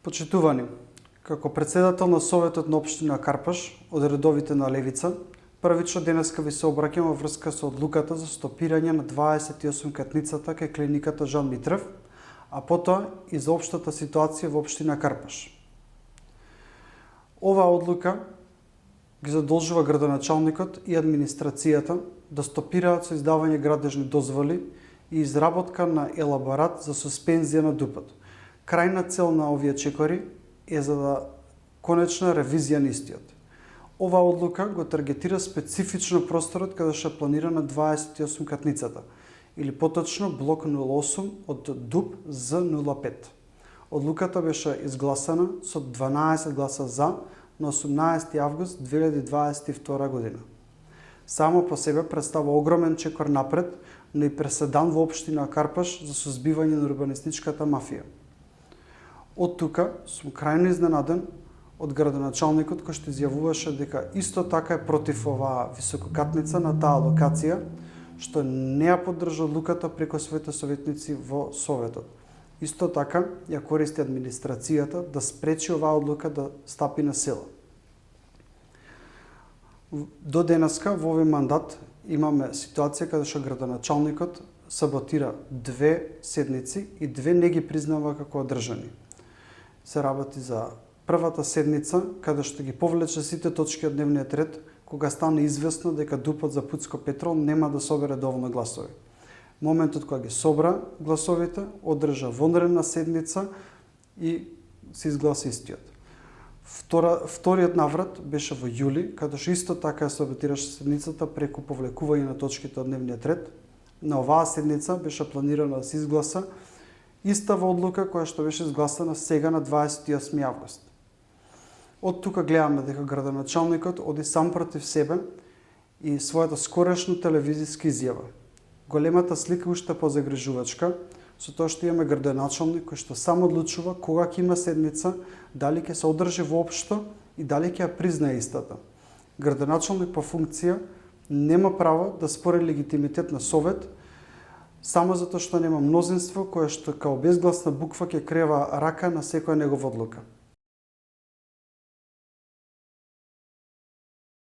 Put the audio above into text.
Почитувани, како председател на Советот на општина Карпаш од редовите на Левица, првично денеска ви се обраќам во врска со одлуката за стопирање на 28 катницата кај клиниката Жан Митрев, а потоа и за општата ситуација во општина Карпаш. Оваа одлука ги задолжува градоначалникот и администрацијата да стопираат со издавање градежни дозволи и изработка на елаборат за суспензија на ДУП-от. Крајна цел на овие чекори е за да конечна ревизија на истиот. Оваа одлука го таргетира специфично просторот каде што е планирана 28 катницата, или поточно блок 08 од ДУП З05. Одлуката беше изгласана со 12 гласа за на 18 август 2022 година. Само по себе представува огромен чекор напред, но и преседан во општина Карпаш за сузбивање на урбанистичката мафија. Од тука сум крајно изненаден од градоначалникот кој што изјавуваше дека исто така е против оваа висококатница на таа локација, што не ја поддржа одлуката преку своите советници во Советот. Исто така ја користи администрацијата да спречи оваа одлука да стапи на сила. До денеска во овој мандат имаме ситуација каде што градоначалникот саботира 2 седници и 2 не ги признава како одржани. Се работи за првата седница, каде што ги повлече сите точки од дневниот ред, кога стане известно дека ДУП-от за Пуцко Петрол нема да собере доволно гласови. Моментот кога ги собра гласовите, одржа вонредна седница и се изгласа истиот. Вториот наврат беше во јули, каде што исто така се саботираше седницата преку повлекување на точките од дневниот ред. На оваа седница беше планирано да се изгласа истава одлука која што беше изгласана сега на 28 август. Од тука гледаме дека градоначалникот оди сам против себе и својата скорешна телевизиска изјава. Големата слика уште позагрижувачка, со тоа што имаме градоначалник кој што сам одлучува кога ќе има седница, дали ќе се одржи воопшто и дали ќе ја признае истата. Градоначалник по функција нема право да спори легитимитет на совет, само затоа што нема мнозинство кое што као безгласна буква ќе крева рака на секоја негова одлука.